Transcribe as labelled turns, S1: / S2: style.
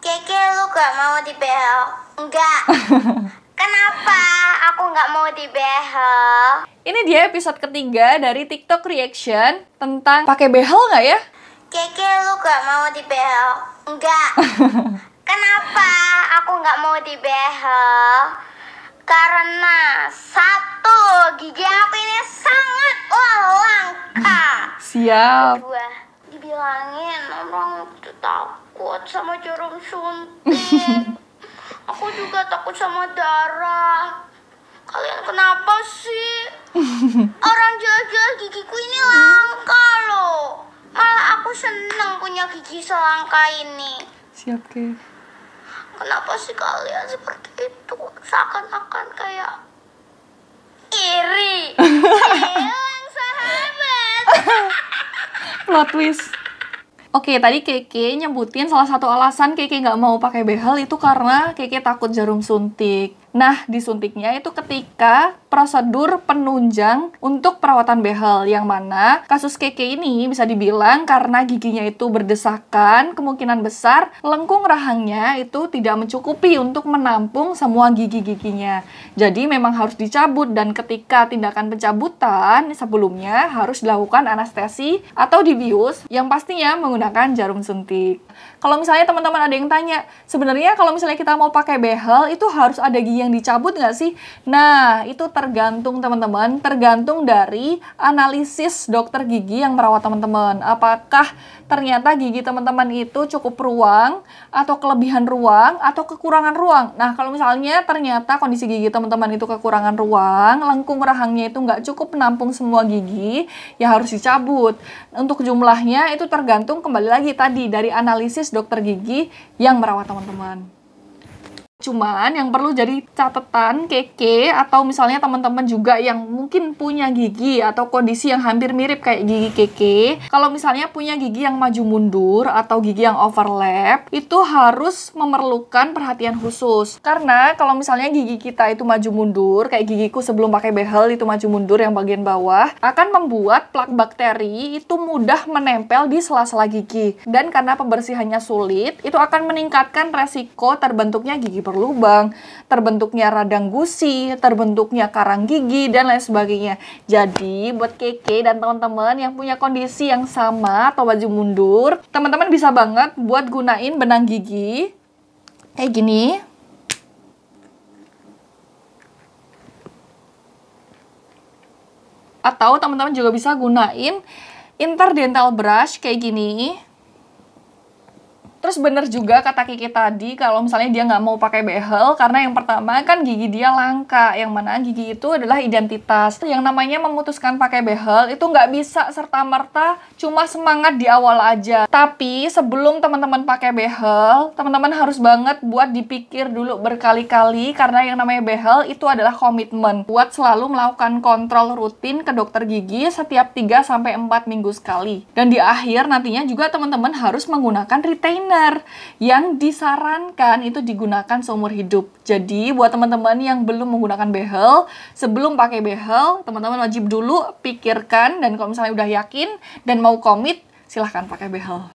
S1: Keke, lu gak mau dibehel? Enggak. Kenapa aku gak mau dibehel?
S2: Ini dia episode ketiga dari TikTok Reaction tentang pakai behel nggak ya?
S1: Keke, lu gak mau dibehel? Enggak. Kenapa aku gak mau dibehel? Karena satu, gigi aku ini sangat langka.
S2: Siap.
S1: Kedua, dibilangin orang itu takut sama jarum suntik. Aku juga takut sama darah. Kalian kenapa sih? Orang jelas-jelas gigiku ini langka loh. Malah aku seneng punya gigi selangka ini.
S2: Siap, Ke.
S1: Kenapa sih kalian seperti itu? Seakan-akan kayak iri. Hilang sahabat.
S2: Plot twist. Oke, tadi Keke nyebutin salah satu alasan Keke nggak mau pakai behel itu karena Keke takut jarum suntik. Nah, disuntiknya itu ketika prosedur penunjang untuk perawatan behel, yang mana kasus Keke ini bisa dibilang karena giginya itu berdesakan, kemungkinan besar lengkung rahangnya itu tidak mencukupi untuk menampung semua gigi-giginya. Jadi memang harus dicabut, dan ketika tindakan pencabutan sebelumnya harus dilakukan anestesi atau dibius yang pastinya menggunakan jarum suntik. Kalau misalnya teman-teman ada yang tanya, sebenarnya kalau misalnya kita mau pakai behel itu harus ada gigi yang dicabut nggak sih? Nah, itu tergantung teman-teman, tergantung dari analisis dokter gigi yang merawat teman-teman. Apakah ternyata gigi teman-teman itu cukup ruang, atau kelebihan ruang, atau kekurangan ruang. Nah, kalau misalnya ternyata kondisi gigi teman-teman itu kekurangan ruang, lengkung rahangnya itu nggak cukup menampung semua gigi, ya harus dicabut. Untuk jumlahnya itu tergantung kembali lagi tadi dari analisis dokter gigi yang merawat teman-teman. Cuman yang perlu jadi catatan Keke atau misalnya teman-teman juga yang mungkin punya gigi atau kondisi yang hampir mirip kayak gigi Keke, kalau misalnya punya gigi yang maju mundur atau gigi yang overlap, itu harus memerlukan perhatian khusus. Karena kalau misalnya gigi kita itu maju mundur, kayak gigiku sebelum pakai behel itu maju mundur yang bagian bawah, akan membuat plak bakteri itu mudah menempel di sela-sela gigi. Dan karena pembersihannya sulit, itu akan meningkatkan resiko terbentuknya gigi berlubang, terbentuknya radang gusi, terbentuknya karang gigi, dan lain sebagainya. Jadi, buat Keke dan teman-teman yang punya kondisi yang sama atau maju mundur, teman-teman bisa banget buat gunain benang gigi kayak gini. Atau teman-teman juga bisa gunain interdental brush kayak gini. Terus bener juga kata Keke tadi kalau misalnya dia nggak mau pakai behel karena yang pertama kan gigi dia langka, yang mana gigi itu adalah identitas. Yang namanya memutuskan pakai behel itu nggak bisa serta-merta cuma semangat di awal aja. Tapi sebelum teman-teman pakai behel, teman-teman harus banget buat dipikir dulu berkali-kali karena yang namanya behel itu adalah komitmen buat selalu melakukan kontrol rutin ke dokter gigi setiap 3-4 minggu sekali. Dan di akhir nantinya juga teman-teman harus menggunakan retainer yang disarankan itu digunakan seumur hidup. Jadi buat teman-teman yang belum menggunakan behel, sebelum pakai behel, teman-teman wajib dulu pikirkan, dan kalau misalnya udah yakin dan mau komit, silahkan pakai behel.